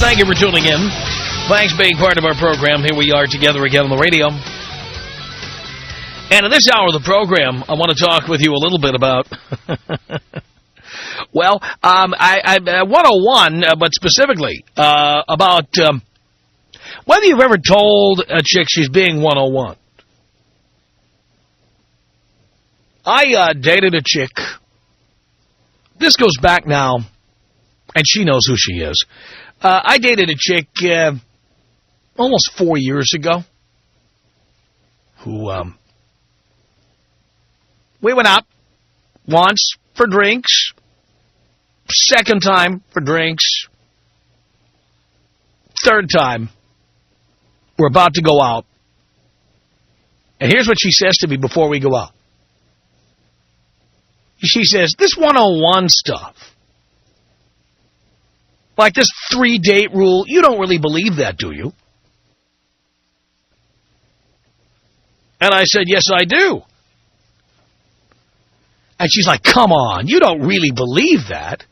Thank you for tuning in. Thanks for being part of our program. Here we are together again on the radio. And in this hour of the program, I want to talk with you a little bit about, well, 101, but specifically about whether you've ever told a chick she's being 101. I dated a chick. This goes back now, and she knows who she is. I dated a chick almost 4 years ago who we went out once for drinks, second time for drinks, third time we're about to go out. And here's what she says to me before we go out. She says, this 101 stuff, like this 3-date rule, you don't really believe that, do you? And I said, yes, I do. And she's like, come on, you don't really believe that.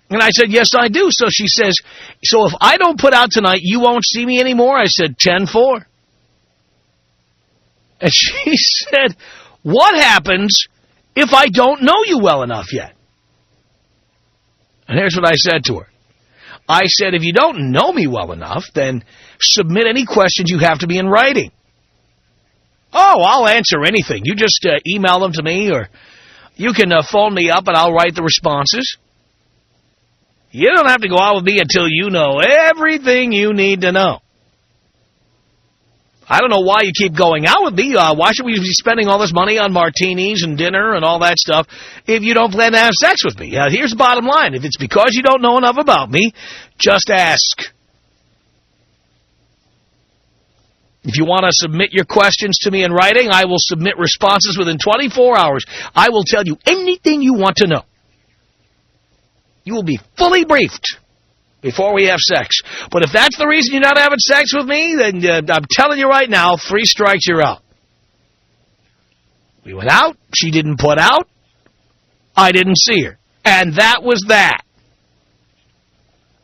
And I said, yes, I do. So she says, so if I don't put out tonight, you won't see me anymore? I said, 10-4. And she said, what happens if I don't know you well enough yet? And here's what I said to her. I said, if you don't know me well enough, then submit any questions you have to be in writing. Oh, I'll answer anything. You just email them to me, or you can phone me up and I'll write the responses. You don't have to go out with me until you know everything you need to know. I don't know why you keep going out with me. Why should we be spending all this money on martinis and dinner and all that stuff if you don't plan to have sex with me? Here's the bottom line. If it's because you don't know enough about me, just ask. If you want to submit your questions to me in writing, I will submit responses within 24 hours. I will tell you anything you want to know. You will be fully briefed before we have sex. But if that's the reason you're not having sex with me, then I'm telling you right now, 3 strikes, you're out. We went out. She didn't put out. I didn't see her. And that was that.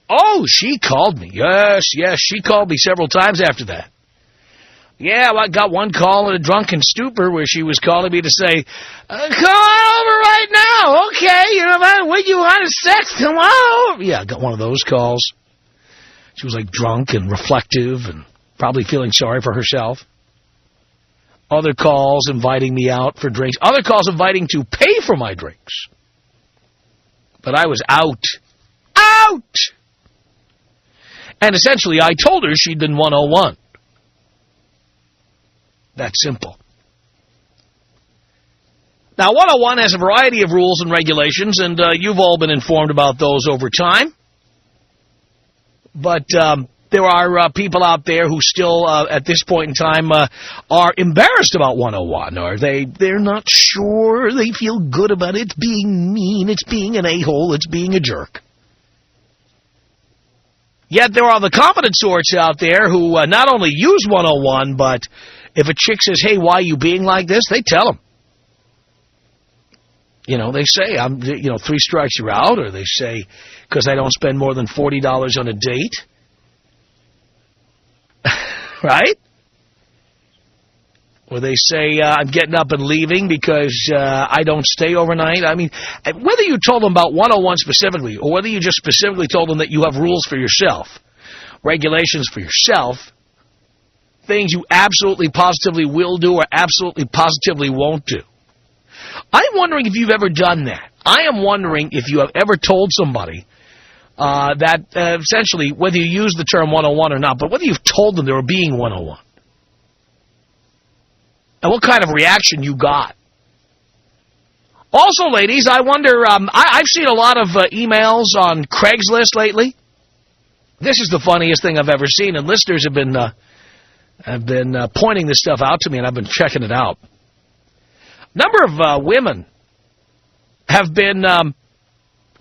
Oh, she called me. Yes, she called me several times after that. Yeah, well, I got one call in a drunken stupor where she was calling me to say, come on over right now. Okay, you know, when you want sex, come on over. Yeah, I got one of those calls. She was like drunk and reflective and probably feeling sorry for herself. Other calls inviting me out for drinks. Other calls inviting to pay for my drinks. But I was out. Out! And essentially, I told her she'd been 101. That simple. Now, 101 has a variety of rules and regulations, and you've all been informed about those over time. But there are people out there who still, at this point in time, are embarrassed about 101, or they're not sure. They feel good about it. It's being mean. It's being an a-hole. It's being a jerk. Yet there are the competent sorts out there who not only use 101, but if a chick says, hey, why are you being like this? They tell them. You know, they say, 3 strikes, you're out. Or they say, because I don't spend more than $40 on a date. Right? Or they say, I'm getting up and leaving because I don't stay overnight. I mean, whether you told them about 101 specifically, or whether you just specifically told them that you have rules for yourself, regulations for yourself, things you absolutely positively will do or absolutely positively won't do. I'm wondering if you've ever done that. I am wondering if you have ever told somebody that essentially, whether you use the term 101 or not, but whether you've told them they were being 101. And what kind of reaction you got. Also, ladies, I wonder, I've seen a lot of emails on Craigslist lately. This is the funniest thing I've ever seen, and listeners have been pointing this stuff out to me, and I've been checking it out. A number of women have been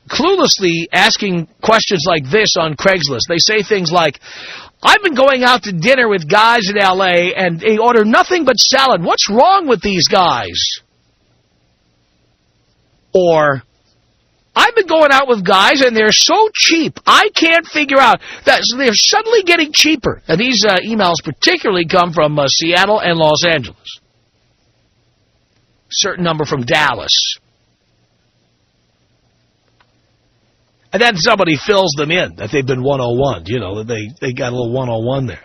cluelessly asking questions like this on Craigslist. They say things like, I've been going out to dinner with guys in L.A., and they order nothing but salad. What's wrong with these guys? Or, I I've been going out with guys, and they're so cheap. I can't figure out that they're suddenly getting cheaper. And these emails particularly come from Seattle and Los Angeles. Certain number from Dallas. And then somebody fills them in that they've been 101'd. You know, that they got a little 101 there.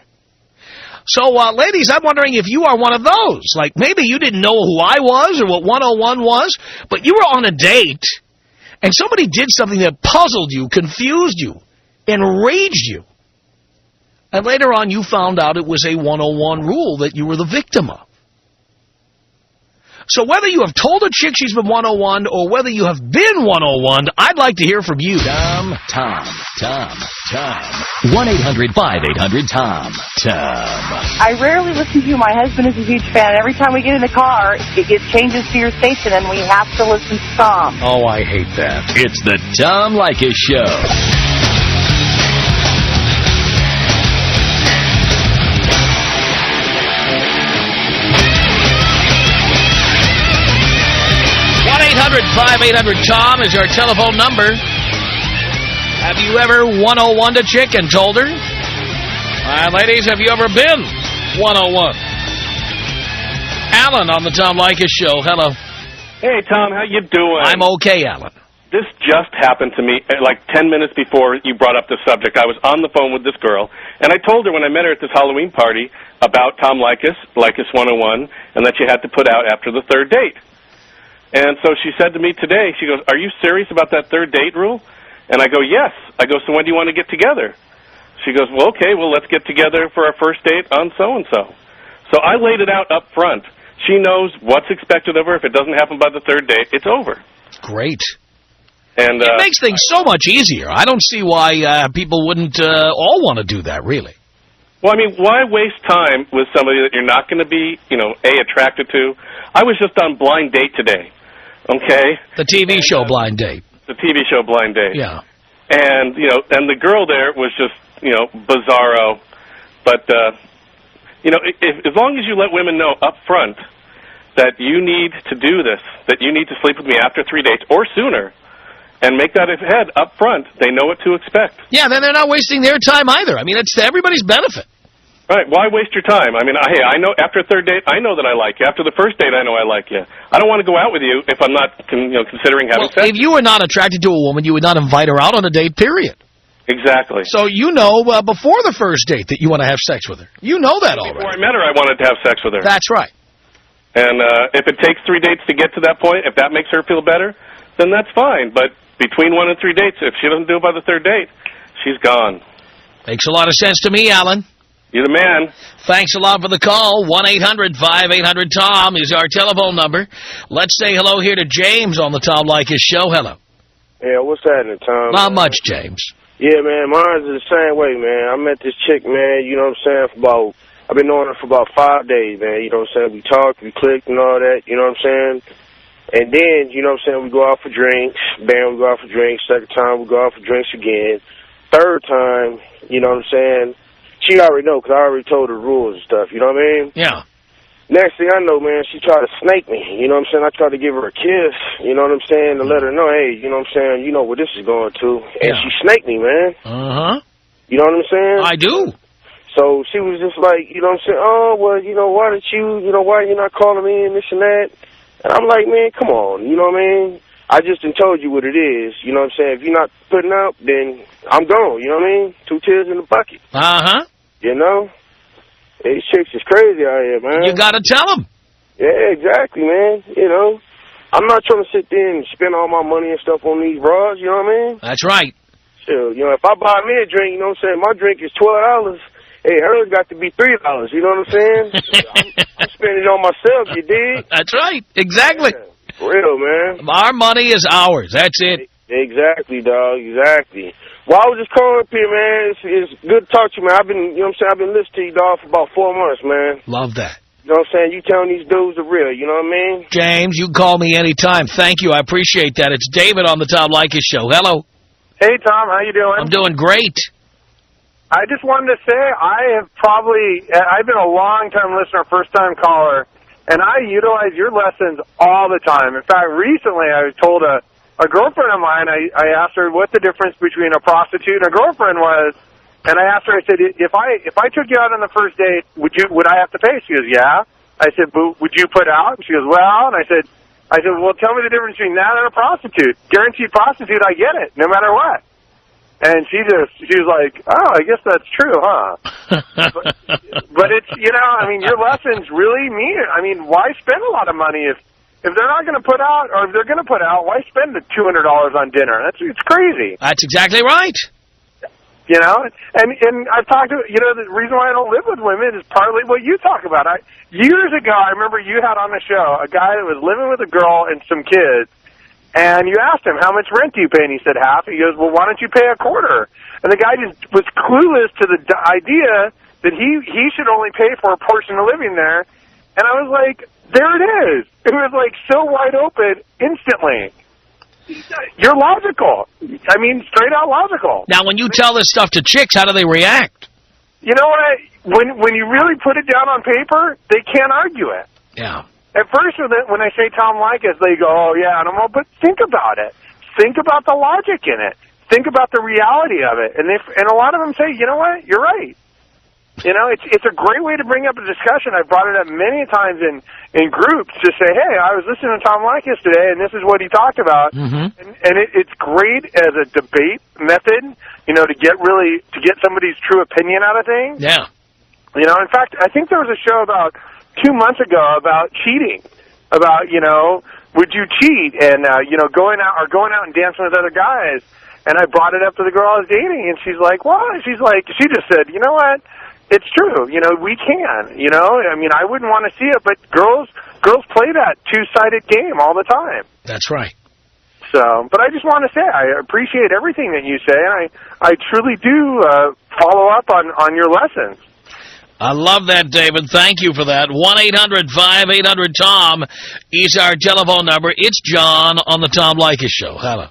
So, ladies, I'm wondering if you are one of those. Like, maybe you didn't know who I was or what 101 was, but you were on a date, and somebody did something that puzzled you, confused you, enraged you. And later on, you found out it was a 101 rule that you were the victim of. So whether you have told a chick she's been 101 or whether you have been 101, I'd like to hear from you. Tom. 1-800-5800-TOM. I rarely listen to you. My husband is a huge fan. Every time we get in the car, it changes to your station, and we have to listen to Tom. Oh, I hate that. It's the Tom Leykis Show. Tom is our telephone number. Have you ever 101'd a chick and told her? Ladies, have you ever been 101? Alan on the Tom Leykis Show. Hello. Hey, Tom. How you doing? I'm okay, Alan. This just happened to me like 10 minutes before you brought up the subject. I was on the phone with this girl, and I told her when I met her at this Halloween party about Tom Leykis, Leykis 101, and that you had to put out after the third date. And so she said to me today, she goes, "Are you serious about that third date rule?" And I go, "Yes." I go, "So when do you want to get together?" She goes, "Well, okay, well, let's get together for our first date on so-and-so." So I laid it out up front. She knows what's expected of her. If it doesn't happen by the third date, it's over. Great. And it makes things so much easier. I don't see why people wouldn't all want to do that, really. Well, I mean, why waste time with somebody that you're not going to be, attracted to? I was just on Blind Date today. Okay. The TV show Blind Date. The TV show Blind Date. Yeah. And, and the girl there was just, bizarro. But, as long as you let women know up front that you need to do this, that you need to sleep with me after 3 dates or sooner, and make that ahead up front, they know what to expect. Yeah, then they're not wasting their time either. I mean, it's to everybody's benefit. Right. Why waste your time? I mean, hey, I know after a third date, I know that I like you. After the first date, I know I like you. I don't want to go out with you if I'm not, considering having sex. If you were not attracted to a woman, you would not invite her out on a date, period. Exactly. So you know before the first date that you want to have sex with her. You know that already. Before I met her, I wanted to have sex with her. That's right. And if it takes 3 dates to get to that point, if that makes her feel better, then that's fine. But between 1 and 3 dates, if she doesn't do it by the third date, she's gone. Makes a lot of sense to me, Alan. You're the man. Thanks a lot for the call. 1-800-5800-TOM is our telephone number. Let's say hello here to James on the Tom Leykis Show. Hello. Yeah, what's happening, Tom? Not much, James. Yeah, man, mine's the same way, man. I met this chick, man, you know what I'm saying, I've been knowing her for about 5 days, man. You know what I'm saying? We talked, we clicked and all that, you know what I'm saying? And then, you know what I'm saying, we go out for drinks. Bam, we go out for drinks. Second time, we go out for drinks again. Third time, you know what I'm saying, she already know because I already told her rules and stuff, you know what I mean? Yeah. Next thing I know, man, she tried to snake me, you know what I'm saying? I tried to give her a kiss, you know what I'm saying, to let her know, hey, you know what I'm saying, you know where this is going to. And she snaked me, man. Uh-huh. You know what I'm saying? I do. So she was just like, you know what I'm saying, oh, well, why did why are you not calling me and this and that? And I'm like, man, come on, you know what I mean? I just done told you what it is, you know what I'm saying? If you're not putting up, then I'm gone, you know what I mean? 2 tears in the bucket. Uh-huh. You know? These chicks is crazy out here, man. You got to tell them. Yeah, exactly, man. You know, I'm not trying to sit there and spend all my money and stuff on these bras, you know what I mean? That's right. Sure, if I buy me a drink, you know what I'm saying, my drink is $12. Hey, hers got to be $3, you know what I'm saying? I'm spending it on myself, you dig? That's right. Exactly. Yeah, for real, man. Our money is ours. That's it. Exactly, dog. Exactly. Well, I was just calling up here, man. It's good to talk to you, man. I've been listening to you, dog, for about 4 months, man. Love that. You know what I'm saying? You telling these dudes the real, you know what I mean? James, you can call me anytime. Thank you. I appreciate that. It's David on the Tom Leykis Show. Hello. Hey, Tom. How you doing? I'm doing great. I just wanted to say I've been a long-time listener, first-time caller, and I utilize your lessons all the time. In fact, recently I was told a a girlfriend of mine, I asked her what the difference between a prostitute and a girlfriend was, and I asked her, I said, if I took you out on the first date, would I have to pay? She goes, yeah. I said, but would you put out? And she goes, well, and I said, well, tell me the difference between that and a prostitute. Guaranteed prostitute, I get it, no matter what. And she was like, oh, I guess that's true, huh? but it's, I mean, your lessons really mean it. I mean, why spend a lot of money if they're not going to put out, or if they're going to put out, why spend the $200 on dinner? It's crazy. That's exactly right. And I've talked to, the reason why I don't live with women is partly what you talk about. Years ago, I remember you had on the show a guy that was living with a girl and some kids, and you asked him, how much rent do you pay? And he said half. He goes, well, why don't you pay a quarter? And the guy just was clueless to the idea that he should only pay for a portion of living there. And I was like, there it is. It was like so wide open instantly. You're logical. I mean, straight out logical. Now, when you tell this stuff to chicks, how do they react? You know what? When you really put it down on paper, they can't argue it. Yeah. At first, when I say Tom Leykis, they go, oh, yeah, and I'm all, but think about it. Think about the logic in it. Think about the reality of it. And a lot of them say, you know what? You're right. It's a great way to bring up a discussion. I've brought it up many times in groups to say, hey, I was listening to Tom Leykis today, and this is what he talked about. Mm-hmm. And it's great as a debate method, to get somebody's true opinion out of things. Yeah. In fact, I think there was a show about 2 months ago about cheating, about, would you cheat and, going out and dancing with other guys. And I brought it up to the girl I was dating, and she's like, what? She just said, you know what? It's true. We can. I mean, I wouldn't want to see it, but girls play that two-sided game all the time. That's right. So, but I just want to say I appreciate everything that you say, and I truly do follow up on your lessons. I love that, David. Thank you for that. 1-800-5800-TOM is our telephone number. It's John on the Tom Leykis Show. Hello.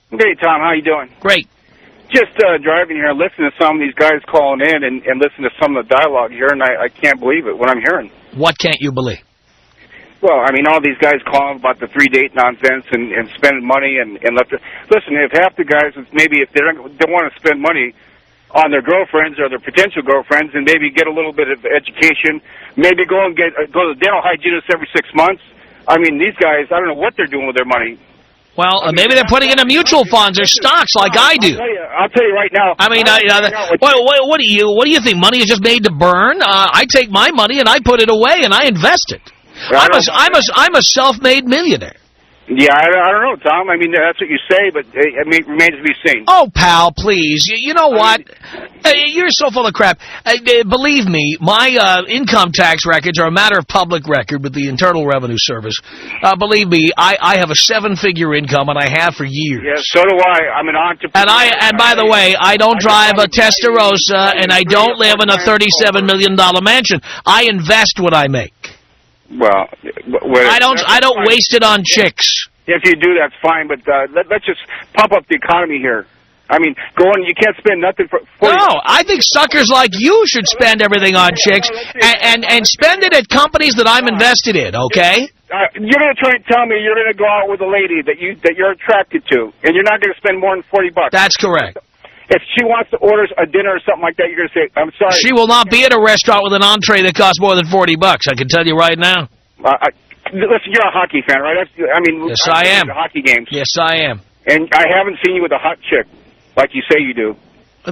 Hey, Tom. How you doing? Great. Just driving here, listening to some of these guys calling in and listening to some of the dialogue here, and I can't believe it, what I'm hearing. What can't you believe? Well, I mean, all these guys calling about the 3-date nonsense and spending money and listen, if half the guys, maybe if they don't want to spend money on their girlfriends or their potential girlfriends and maybe get a little bit of education, maybe go to the dental hygienist every 6 months. I mean, these guys, I don't know what they're doing with their money. Well, maybe they're putting it in mutual funds or stocks like I do. I'll tell you right now. I mean, what do you think? Money is just made to burn? I take my money and I put it away and I invest it. I'm a self-made millionaire. Yeah, I don't know, Tom. I mean, that's what you say, but it remains to be seen. Oh, pal, please. You know what? You're so full of crap. Believe me, my income tax records are a matter of public record with the Internal Revenue Service. Believe me, I have a 7-figure income, and I have for years. Yeah, so do I. I'm an entrepreneur. And by the way, I don't drive a Testarossa, and I don't live in a $37 million mansion. I invest what I make. Well, I don't waste it on chicks. If you do, that's fine, but let's just pump up the economy here. I mean, you can't spend nothing for... No, I think suckers like you should spend everything on chicks and spend it at companies that I'm invested in, okay? You're going to try and tell me you're going to go out with a lady that you're attracted to, and you're not going to spend more than $40. That's correct. If she wants to order a dinner or something like that, you're going to say, I'm sorry. She will not be at a restaurant with an entree that costs more than $40. I can tell you right now. Listen, you're a hockey fan, right? Yes, I am. Hockey games. Yes, I am. And I haven't seen you with a hot chick like you say you do.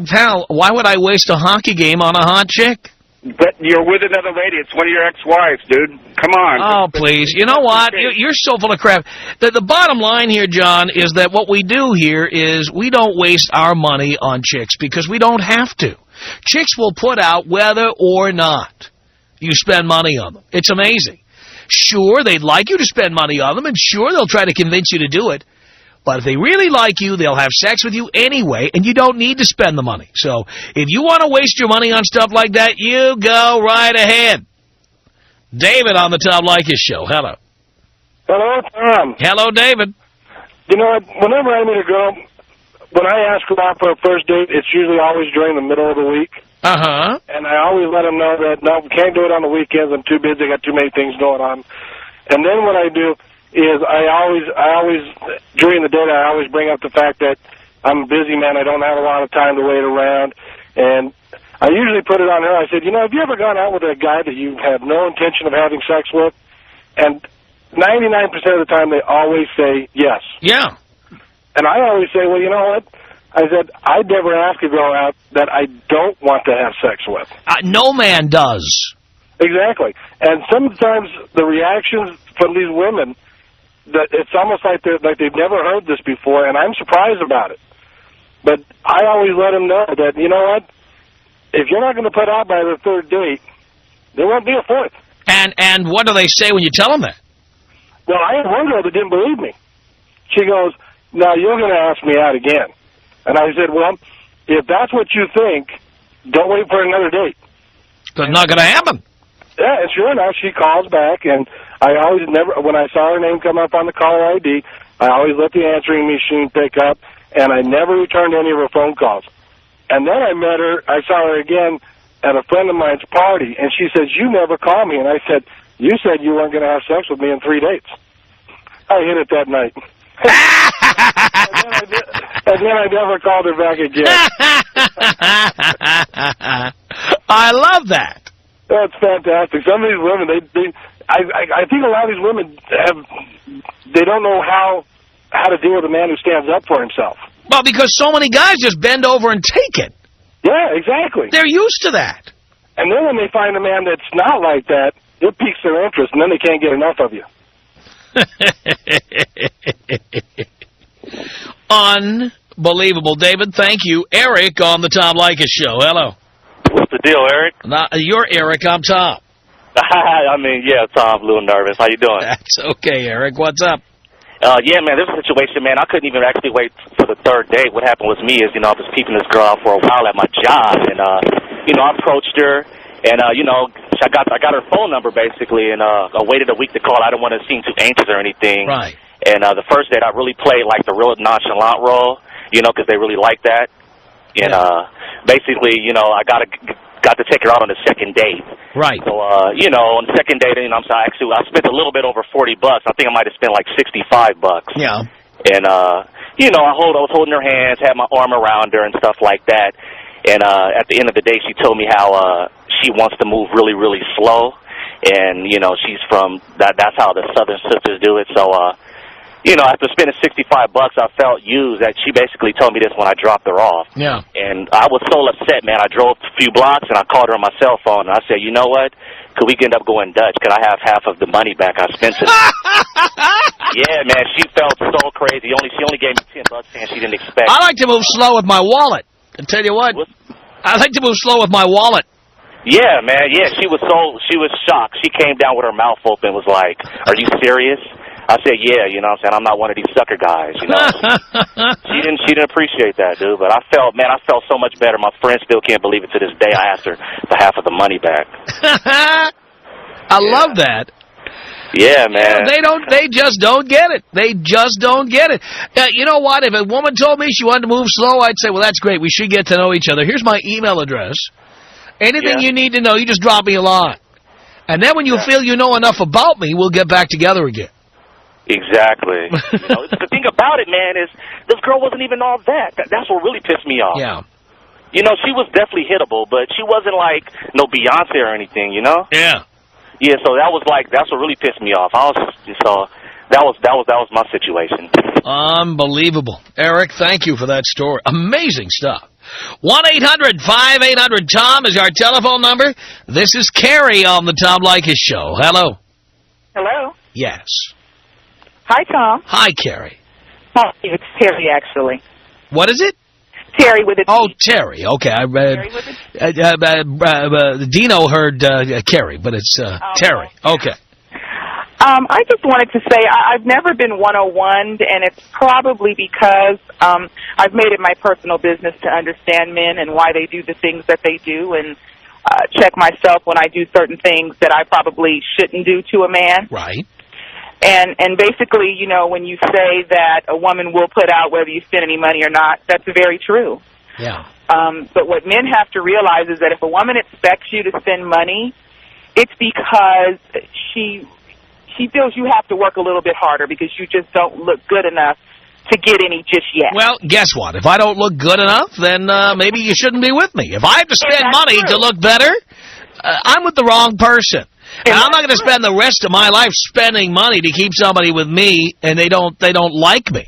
Pal, why would I waste a hockey game on a hot chick? But you're with another lady. It's one of your ex-wives, dude. Come on. Oh, please. You know what? You're so full of crap. The bottom line here, John, is that what we do here is we don't waste our money on chicks because we don't have to. Chicks will put out whether or not you spend money on them. It's amazing. Sure, they'd like you to spend money on them, and sure, they'll try to convince you to do it. But if they really like you, they'll have sex with you anyway, and you don't need to spend the money. So if you want to waste your money on stuff like that, you go right ahead. David on the Tom Leykis Show. Hello. Hello, Tom. Hello, David. You know, whenever I meet a girl, when I ask her out for a first date, it's usually always during the middle of the week. Uh-huh. And I always let them know that, no, we can't do it on the weekends. I'm too busy. I got too many things going on. And then what I do is I always during the date I always bring up the fact that I'm a busy man. I don't have a lot of time to wait around, and I usually put it on her. I said, you know, have you ever gone out with a guy that you have no intention of having sex with? And 99% of the time they always say yes. Yeah. And I always say, well, you know what? I said, I'd never ask a girl out that I don't want to have sex with. No man does. Exactly. And sometimes the reactions from these women, that it's almost like they've never heard this before, and I'm surprised about it. But I always let them know that, you know what? If you're not going to put out by the third date, there won't be a fourth. And what do they say when you tell them that? Well, I had one girl that didn't believe me. She goes, now you're going to ask me out again. And I said, well, if that's what you think, don't wait for another date. Because it's not going to happen. Yeah, and sure enough, she calls back, and I always when I saw her name come up on the caller ID, I always let the answering machine pick up, and I never returned any of her phone calls. And then I saw her again at a friend of mine's party, and she says, you never call me. And I said, you said you weren't going to have sex with me in 3 dates. I hit it that night. and then I never called her back again. I love that. That's fantastic. Some of these women, I think a lot of these women they don't know how to deal with a man who stands up for himself. Well, because so many guys just bend over and take it. Yeah, exactly. They're used to that. And then when they find a man that's not like that, it piques their interest, and then they can't get enough of you. Unbelievable. David, thank you. Eric on the Tom Leykis Show. Hello. What's the deal, Eric? You're Eric. I'm Tom. I mean, yeah, Tom, a little nervous. How you doing? That's okay, Eric. What's up? Yeah, man, there's a situation, man. I couldn't even actually wait for the third date. What happened with me is, I was keeping this girl out for a while at my job, and, I approached her, and, I got her phone number, basically, and I waited a week to call. I didn't want to seem too anxious or anything. Right. And the first date, I really played, like, the real nonchalant role, because they really like that. And basically, I got to take her out on the second date. Right. So, on the second date, I spent a little bit over $40. I think I might have spent like $65. Yeah. And, I was holding her hands, had my arm around her and stuff like that. And at the end of the day, she told me how she wants to move really, really slow. And, she's from, that's how the Southern Sisters do it. So, after spending $65, I felt used. That she basically told me this when I dropped her off. Yeah. And I was so upset, man. I drove a few blocks, and I called her on my cell phone, and I said, you know what? Could we end up going Dutch? Could I have half of the money back I spent today? Yeah, man. She felt so crazy. She only gave me $10, and she didn't expect. I like to move slow with my wallet. I tell you what. I like to move slow with my wallet. Yeah, man. Yeah, she was shocked. She came down with her mouth open, was like, are you serious? I said, yeah, what I'm saying? I'm not one of these sucker guys, She didn't appreciate that, dude. But I felt so much better. My friend still can't believe it to this day. I asked her for half of the money back. I love that. Yeah, man. They just don't get it. They just don't get it. You know what? If a woman told me she wanted to move slow, I'd say, well, that's great. We should get to know each other. Here's my email address. Anything you need to know, you just drop me a line. And then when you feel you know enough about me, we'll get back together again. Exactly. The thing about it, man, is this girl wasn't even all that. That's what really pissed me off. Yeah. She was definitely hittable, but she wasn't like no Beyonce or anything, Yeah. Yeah, so that's what really pissed me off. That was my situation. Unbelievable. Eric, thank you for that story. Amazing stuff. 1-800-5800-TOM is our telephone number. This is Carrie on the Tom Leykis Show. Hello. Hello. Yes. Hi, Tom. Hi, Carrie. Hi, it's Terry, actually. What is it? Terry with a T. Oh, Terry. Okay, I read. Dino heard Carrie, but it's Terry. Okay. I just wanted to say I've never been 101'd, and it's probably because I've made it my personal business to understand men and why they do the things that they do, and check myself when I do certain things that I probably shouldn't do to a man. Right. And basically, when you say that a woman will put out whether you spend any money or not, that's very true. Yeah. But what men have to realize is that if a woman expects you to spend money, it's because she she feels you have to work a little bit harder because you just don't look good enough to get any just yet. Well, guess what? If I don't look good enough, then maybe you shouldn't be with me. If I have to spend money to look better, I'm with the wrong person. And I'm not going to spend the rest of my life spending money to keep somebody with me, and they don't like me.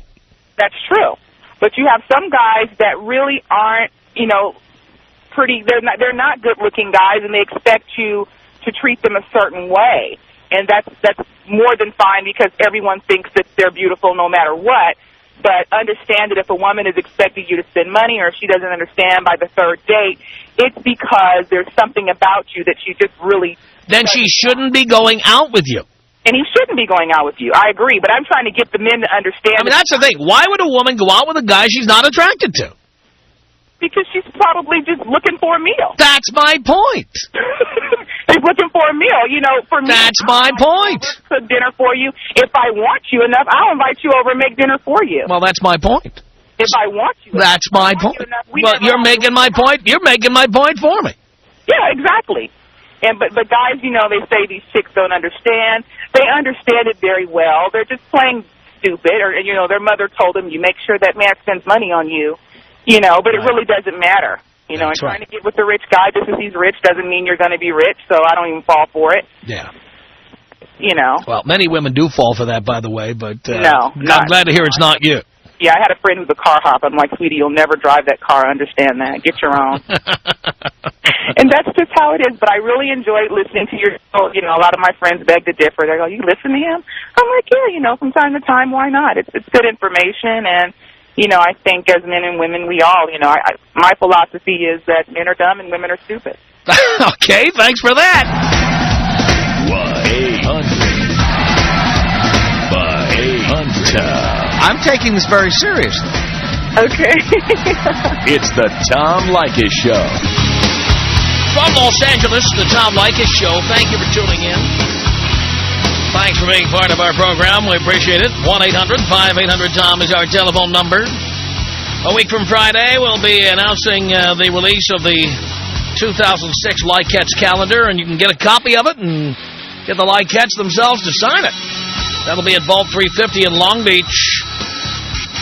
That's true. But you have some guys that really aren't, you know, pretty. They're not good-looking guys, and they expect you to treat them a certain way. And that's more than fine because everyone thinks that they're beautiful no matter what. But understand that if a woman is expecting you to spend money or if she doesn't understand by the third date, it's because there's something about you that she just really... Then she shouldn't be going out with you. And he shouldn't be going out with you. I agree, but I'm trying to get the men to understand... I mean, that's the thing. Why would a woman go out with a guy she's not attracted to? Because she's probably just looking for a meal. That's my point. She's looking for a meal. You know, for me... That's my point. Cook dinner for you. If I want you enough, I'll invite you over and make dinner for you. Well, that's my point. If I want you enough. That's my point. Well, you're making my point. You're making my point for me. Yeah, exactly. And but guys, you know, they say these chicks don't understand. They understand it very well. They're just playing stupid, or you know, their mother told them, "You make sure that man spends money on you." You know, but it really doesn't matter. You know, and trying to get with the rich guy just because he's rich doesn't mean you're going to be rich. So I don't even fall for it. Yeah. You know. Well, many women do fall for that, by the way. But no, I'm glad to hear it's not you. Yeah, I had a friend who's a car hop. I'm like, sweetie, you'll never drive that car. I understand that. Get your own. And that's just how it is. But I really enjoyed listening to your show. You know, a lot of my friends beg to differ. They go, you listen to him? I'm like, yeah, you know, from time to time, why not? It's good information. And, you know, I think as men and women, we all, you know, my philosophy is that men are dumb and women are stupid. Okay, thanks for that. 1-800-5800. I'm taking this very seriously. Okay. It's the Tom Leykis Show. From Los Angeles, the Tom Leykis Show. Thank you for tuning in. Thanks for being part of our program. We appreciate it. 1-800-5800-TOM is our telephone number. A week from Friday, we'll be announcing the release of the 2006 Leykis calendar, and you can get a copy of it and get the Leykis themselves to sign it. That'll be at Vault 350 in Long Beach.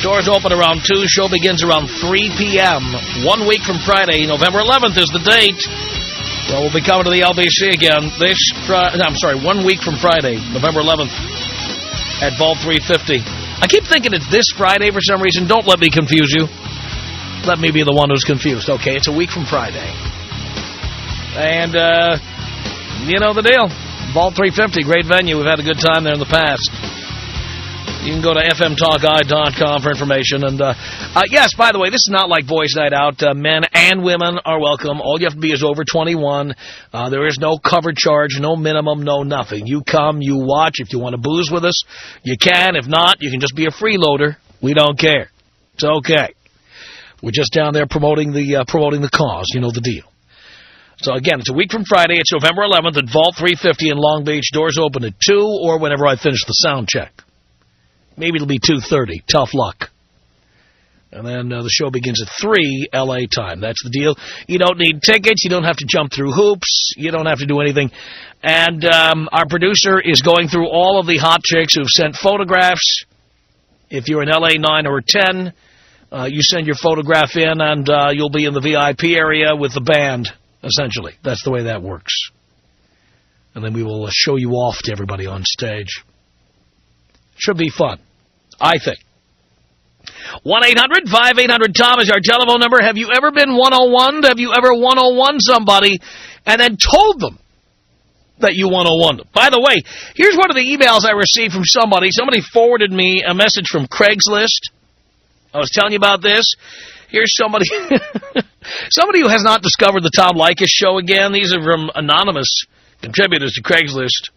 Doors open around 2. Show begins around 3 p.m. 1 week from Friday. November 11th is the date. Well, we'll be coming to the LBC again 1 week from Friday, November 11th, at Vault 350. I keep thinking it's this Friday for some reason. Don't let me confuse you. Let me be the one who's confused. Okay, it's a week from Friday. And, you know the deal. Vault 350, great venue. We've had a good time there in the past. You can go to fmtalkeye.com for information. And, yes, by the way, this is not like Boys Night Out. Men and women are welcome. All you have to be is over 21. There is no cover charge, no minimum, no nothing. You come, you watch. If you want to booze with us, you can. If not, you can just be a freeloader. We don't care. It's okay. We're just down there promoting the cause. You know the deal. So, again, it's a week from Friday. It's November 11th at Vault 350 in Long Beach. Doors open at 2 or whenever I finish the sound check. Maybe it'll be 2:30. Tough luck. And then the show begins at 3 L.A. time. That's the deal. You don't need tickets. You don't have to jump through hoops. You don't have to do anything. And our producer is going through all of the hot chicks who've sent photographs. If you're in L.A. 9 or 10, you send your photograph in, and you'll be in the VIP area with the band, essentially. That's the way that works. And then we will show you off to everybody on stage. Should be fun, I think. 1-800-5800-TOM is our telephone number. Have you ever been 101'd? Have you ever 101 somebody and then told them that you 101 them? By the way, here's one of the emails I received from somebody. Somebody forwarded me a message from Craigslist. I was telling you about this. Here's somebody somebody who has not discovered the Tom Leykis show again. These are from anonymous contributors to Craigslist.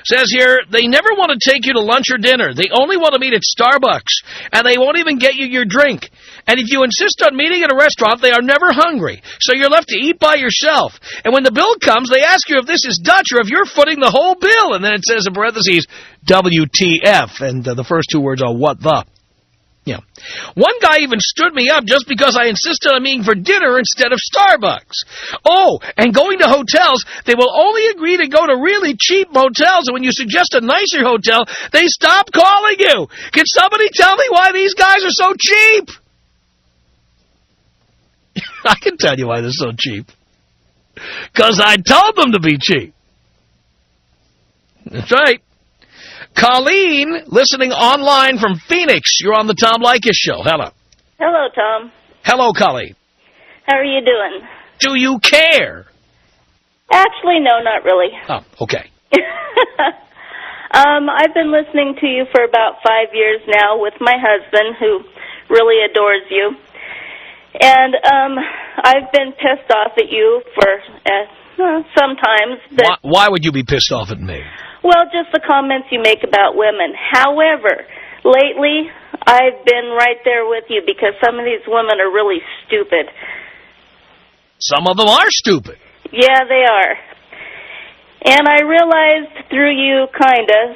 Says here, they never want to take you to lunch or dinner. They only want to meet at Starbucks, and they won't even get you your drink. And if you insist on meeting at a restaurant, they are never hungry. So you're left to eat by yourself. And when the bill comes, they ask you if this is Dutch or if you're footing the whole bill. And then it says in parentheses, WTF. And the first two words are what the. Yeah. One guy even stood me up just because I insisted on meeting for dinner instead of Starbucks. Oh, and going to hotels, they will only agree to go to really cheap motels, and when you suggest a nicer hotel, they stop calling you. Can somebody tell me why these guys are so cheap? I can tell you why they're so cheap. Because I told them to be cheap. That's right. Colleen, listening online from Phoenix. You're on the Tom Leykis Show. Hello. Hello, Tom. Hello, Colleen. How are you doing? Do you care? Actually, no, not really. Oh, okay. I've been listening to you for about 5 years now with my husband, who really adores you. And I've been pissed off at you for sometimes. Why would you be pissed off at me? Well, just the comments you make about women. However, lately, I've been right there with you because some of these women are really stupid. Some of them are stupid. Yeah, they are. And I realized through you,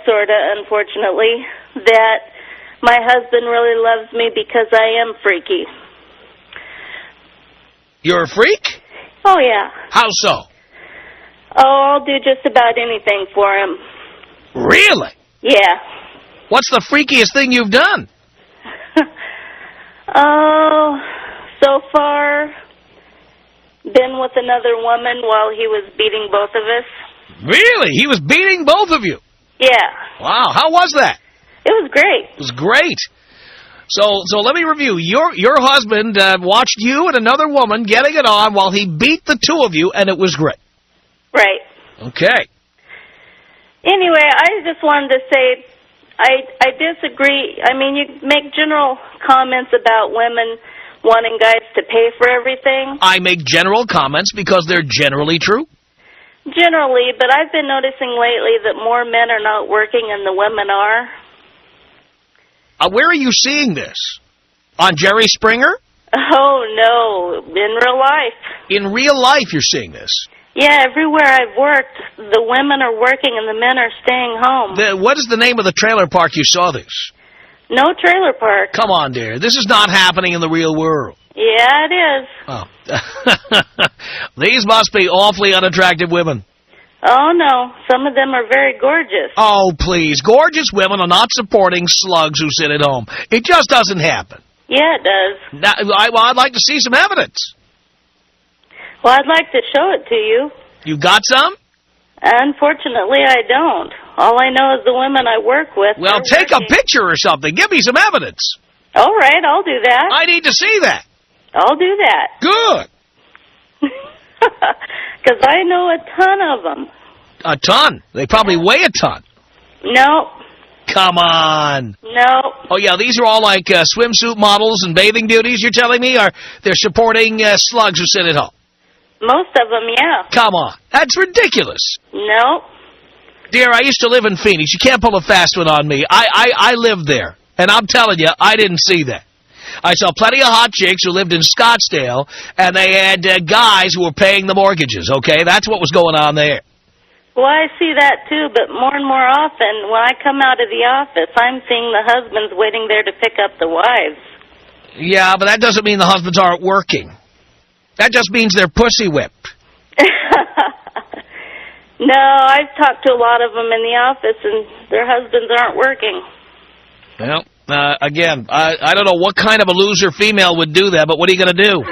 sorta, unfortunately, that my husband really loves me because I am freaky. You're a freak? Oh, yeah. How so? Oh, I'll do just about anything for him. Really? Yeah. What's the freakiest thing you've done? Oh, so far, been with another woman while he was beating both of us. Really? He was beating both of you? Yeah. Wow, how was that? It was great. It was great. So let me review. Your husband watched you and another woman getting it on while he beat the two of you, and it was great. Right. Okay. Anyway, I just wanted to say I disagree. I mean, you make general comments about women wanting guys to pay for everything. I make general comments because they're generally true. Generally, but I've been noticing lately that more men are not working and the women are. Where are you seeing this? On Jerry Springer? Oh, no, in real life. In real life you're seeing this? Yeah, everywhere I've worked, the women are working and the men are staying home. What is the name of the trailer park you saw this? No trailer park. Come on, dear. This is not happening in the real world. Yeah, it is. Oh. These must be awfully unattractive women. Oh, no. Some of them are very gorgeous. Oh, please. Gorgeous women are not supporting slugs who sit at home. It just doesn't happen. Yeah, it does. Now, I'd like to see some evidence. Well, I'd like to show it to you. You got some? Unfortunately, I don't. All I know is the women I work with. Well, take a picture or something. Give me some evidence. All right, I'll do that. I need to see that. I'll do that. Good. Because I know a ton of them. A ton? They probably weigh a ton. No. Come on. No. Oh, yeah, these are all like swimsuit models and bathing beauties, you're telling me? Or they're supporting slugs who sit at home? Most of them, yeah. Come on. That's ridiculous. No. Dear, I used to live in Phoenix. You can't pull a fast one on me. I lived there. And I'm telling you, I didn't see that. I saw plenty of hot chicks who lived in Scottsdale, and they had guys who were paying the mortgages, okay? That's what was going on there. Well, I see that, too, but more and more often, when I come out of the office, I'm seeing the husbands waiting there to pick up the wives. Yeah, but that doesn't mean the husbands aren't working. That just means they're pussy whipped. No, I've talked to a lot of them in the office, and their husbands aren't working. Well, again, I don't know what kind of a loser female would do that, but what are you going to do?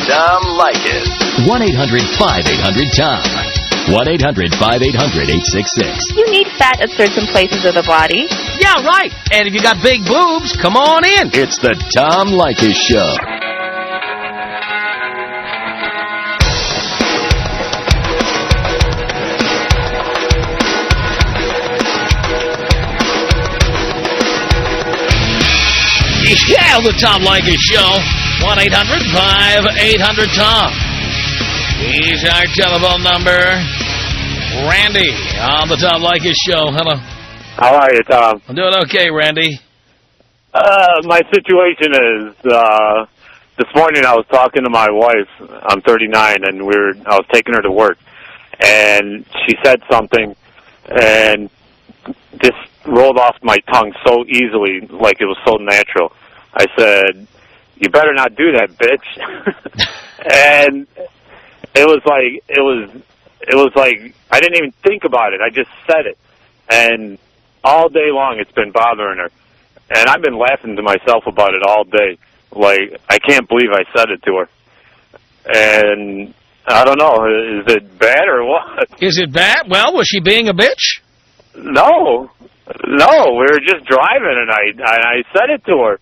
Tom Leykis. 1-800-5800-TOM. 1-800-5800-866. You need fat at certain places of the body. Yeah, right. And if you got big boobs, come on in. It's the Tom Leykis Show. Yeah, the Tom Leykis Show. 1-800-5800-TOM. Here's our telephone number. Randy on the Tom Leykis Show. Hello. How are you, Tom? I'm doing okay, Randy. My situation is, this morning I was talking to my wife. I'm 39, and I was taking her to work, and she said something, and this rolled off my tongue so easily, like it was so natural. I said, "You better not do that, bitch." And it was like I didn't even think about it. I just said it, and all day long it's been bothering her, and I've been laughing to myself about it all day. Like, I can't believe I said it to her, and I don't know. Is it bad or what? Is it bad? Well, was she being a bitch? No, we were just driving, and I said it to her.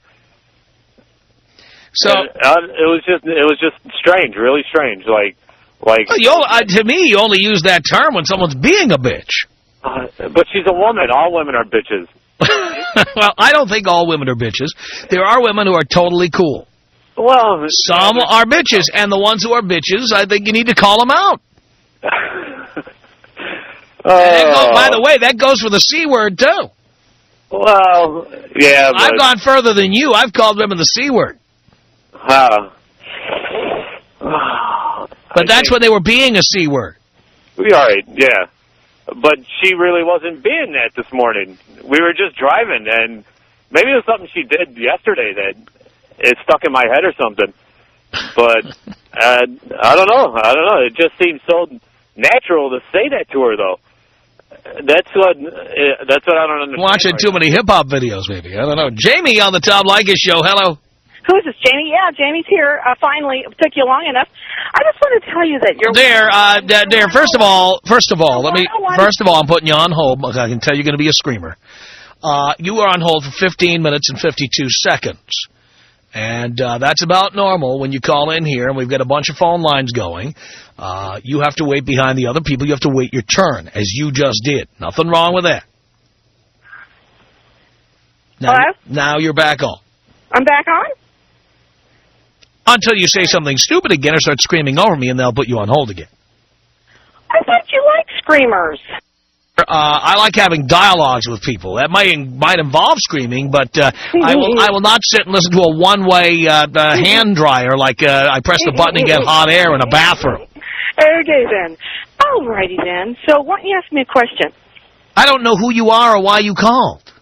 So it was just strange, really strange. Like to me, you only use that term when someone's being a bitch. But she's a woman. All women are bitches. Well, I don't think all women are bitches. There are women who are totally cool. Well, some are bitches, and the ones who are bitches, I think you need to call them out. By the way, that goes for the C word, too. Well, yeah, but I've gone further than you. I've called women the C word. But that's when they were being a C word. All right, yeah. But she really wasn't being that this morning. We were just driving, and maybe it was something she did yesterday that it stuck in my head or something. But I don't know. It just seems so natural to say that to her, though. That's what I don't understand. Watching too many hip-hop videos, maybe. I don't know. Jamie on the Tom Leykis show. Hello. Who is this, Jamie? Yeah, Jamie's here. Finally, it took you long enough. I just want to tell you that you're... There, first of all, I'm putting you on hold. I can tell you're going to be a screamer. You are on hold for 15 minutes and 52 seconds. And that's about normal when you call in here, and we've got a bunch of phone lines going. You have to wait behind the other people. You have to wait your turn, as you just did. Nothing wrong with that. Now you're back on. I'm back on? Until you say something stupid again or start screaming over me, and they'll put you on hold again. I thought you liked screamers. I like having dialogues with people. That might involve screaming, but I will not sit and listen to a one-way hand dryer like I press the button and get hot air in a bathroom. Okay, then. All righty, then. So why don't you ask me a question? I don't know who you are or why you called.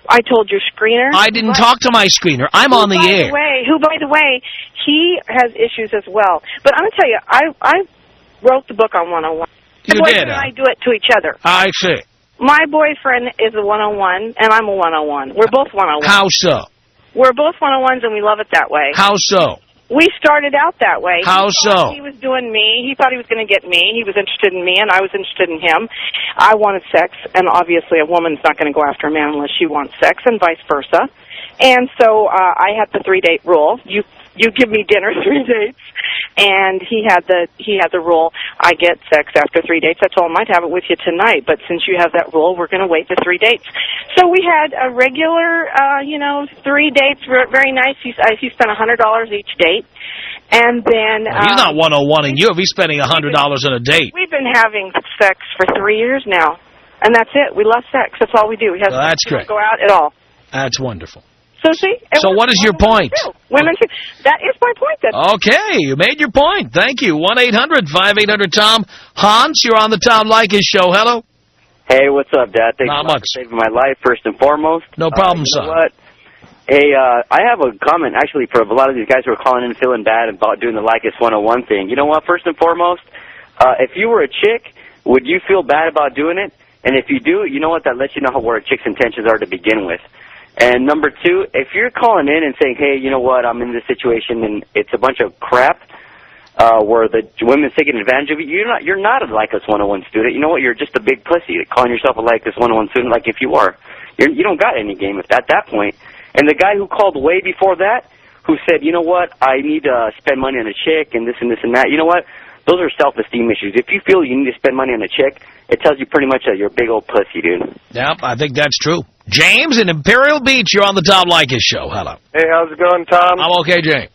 I told your screener. I didn't talk to my screener. I'm on the air. Who, by the way, he has issues as well. But I'm going to tell you, I wrote the book on 101. You did, and I do it to each other. I see. My boyfriend is a 101, and I'm a 101. We're both 101. How so? We're both 101s, and we love it that way. How so? We started out that way. How so? He was doing me. He thought he was going to get me. He was interested in me, and I was interested in him. I wanted sex, and obviously a woman's not going to go after a man unless she wants sex, and vice versa. And so I had the 3-date rule. You give me dinner 3 dates, and he had the rule. I get sex after 3 dates. I told him I'd have it with you tonight, but since you have that rule, we're going to wait the 3 dates. So we had a regular, 3 dates, very nice. He spent $100 each date, and then he's not 101 in you if he's spending $100 on a date. We've been having sex for 3 years now, and that's it. We love sex. That's all we do. We that's great. Don't go out at all. That's wonderful. So see. So what is your point? Women. That is my point. Then. Okay, you made your point. Thank you. 1-800-5800-TOM. Hans, you're on the Tom Leykis show. Hello. Hey, what's up, Dad? Thanks Not much. for saving my life, first and foremost. No problem, son. You know what? Hey, I have a comment, actually, for a lot of these guys who are calling in feeling bad about doing the Leykis 101 thing. You know what? First and foremost, if you were a chick, would you feel bad about doing it? And if you do, you know what? That lets you know where a chick's intentions are to begin with. And number two, if you're calling in and saying, hey, you know what, I'm in this situation and it's a bunch of crap where the women's taking advantage of you, you're not a Leykis 101 student. You know what, you're just a big pussy calling yourself a Leykis 101 student like if you are. You don't got any game at that point. And the guy who called way before that, who said, you know what, I need to spend money on a chick and this and this and that, you know what, those are self-esteem issues. If you feel you need to spend money on a chick, it tells you pretty much that you're a big old pussy, dude. Yep, I think that's true. James in Imperial Beach, you're on the Tom Leykis show. Hello. Hey, how's it going, Tom? I'm okay, James.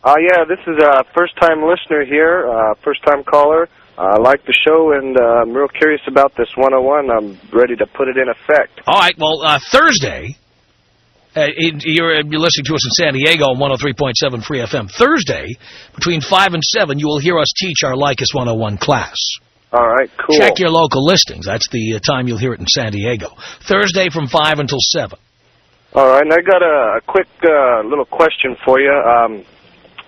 Yeah, this is a first-time listener here, first-time caller. I like the show, and I'm real curious about this 101. I'm ready to put it in effect. All right, well, Thursday, you're listening to us in San Diego on 103.7 Free FM. Thursday, between 5 and 7, you will hear us teach our Leykis 101 class. All right, cool. Check your local listings. That's the time you'll hear it in San Diego. Thursday from 5 until 7. All right, and I got a quick little question for you.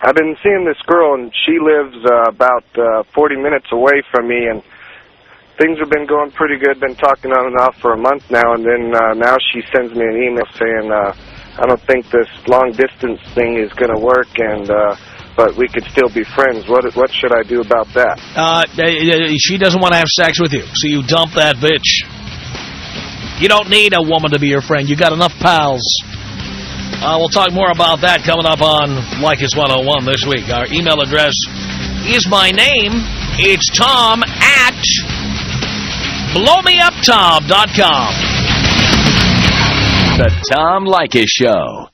I've been seeing this girl, and she lives about 40 minutes away from me, and things have been going pretty good. Been talking on and off for a month now, and then now she sends me an email saying, I don't think this long-distance thing is going to work, and but we could still be friends. What should I do about that? She doesn't want to have sex with you, so you dump that bitch. You don't need a woman to be your friend. You got enough pals. We'll talk more about that coming up on Leykis 101 this week. Our email address is my name. It's Tom at blowmeuptom.com. The Tom Leykis Show.